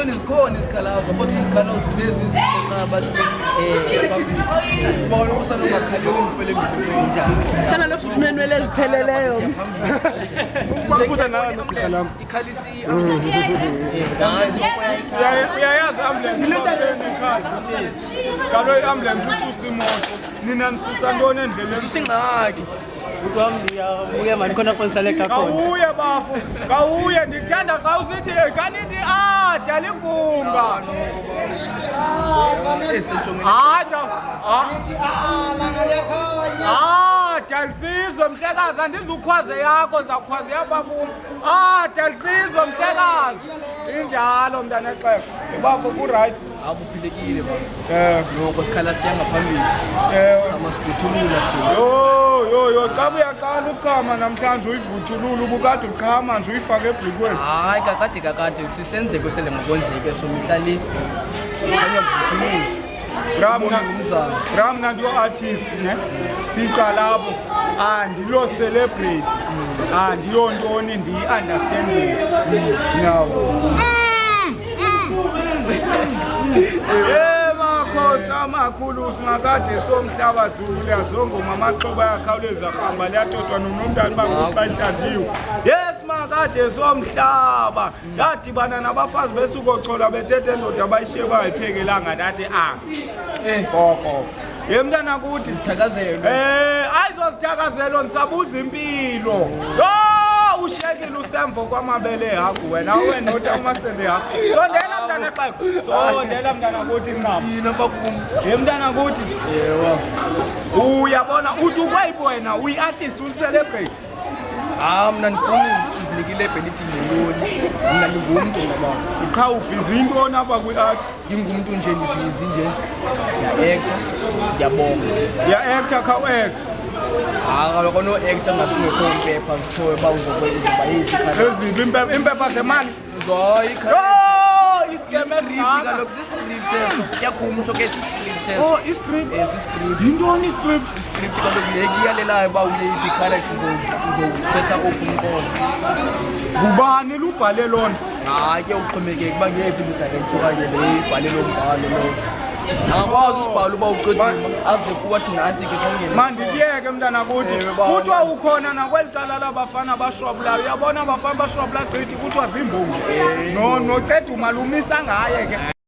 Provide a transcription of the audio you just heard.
Embonini zikhona izikhalazo kodwa izikhalazo zezizixoxa basi bona usanongakhali umfele njani thana lo futhi menwele ezipheleleyo Ukufutha nayo nogqirha lami. ikhalisi Uyayazi ambulance kalo i-ambulance isusa imoto nina nisusa ntoni endleleni susingxaki uya mani khona konsaleka khona kawuye bafo kawuye ndikuthanda xa usithi kanithi dalibhunga Dalisizwe mhlekazi andizukhwaze yakho nzakhwaze yabafuna Dalisizwe mhlekazi injalo mntana exeko ibafo ku-right akuphilekile noko sikhala siya ngaphambili sichama sivuthulula thina yo xa uyaqala uchama namhlanje uyivuthulula ubukade uchama nje uyifake ebhrikweni hayi kakade sisenzeko sele ngokondleke somihla le khanya kuvuthulula Mna ndiyo-artist ne siqala apho andilo celebrate andiyontoni ndiyi-understanding nawo makhosi amakhulu singakade somhlaba zulu yazongoma amaxhoba ayakhawuleza rhamba liyatodwa nonomntana bangubahlanjiwe yes makade somhlaba yadibana nabafazi besukochola bethethe endoda abayishiye bangayiphekelanga ndathi fuck off ye mntana kuthi ayizozithakazelo ndisabuza impilo ushekile usemvo kwamabele yakho wena awenothi amasende yakho sondela mntana xeko sondela mntana kuthi ncama ye mntana kuthi uyabona uthi ukwayibo wena uyi-artist uyi-celebrate mna ndifuna uzinikile ebhenithi ndiloni mna ndingumntu ngaba qha ubhizi intoni apha kwi-art ndingumntu nje ndibhizi nje ndiya-acta ndiyabonga ya-acta kha u-acta kaloku no-acta ngafingekho impepha zithiwe uba uzoba eziphi impepha zemali iscript kaloku siscript eso kuyakhumsho ke siscript eso siscript yintoni iscript iscript kaloku lekiyalelayo uba uleyiphi character uzothetha ophi umqondo ngubani lubhale lona hayi ke uxhomekeke uba ngeyiphi lidirector okanye le ibhale lo mbhalo lo angakwazi usibhala uba uqedile aze kuwathi nantsi ke kongena mandikuyeke mntana kuthi kuthiwa ukhona nakweli cala labafana bashwabulayo uyabona abafana bashwabula gqithi kuthiwa zimbongi noceda umalumisa ngaye ke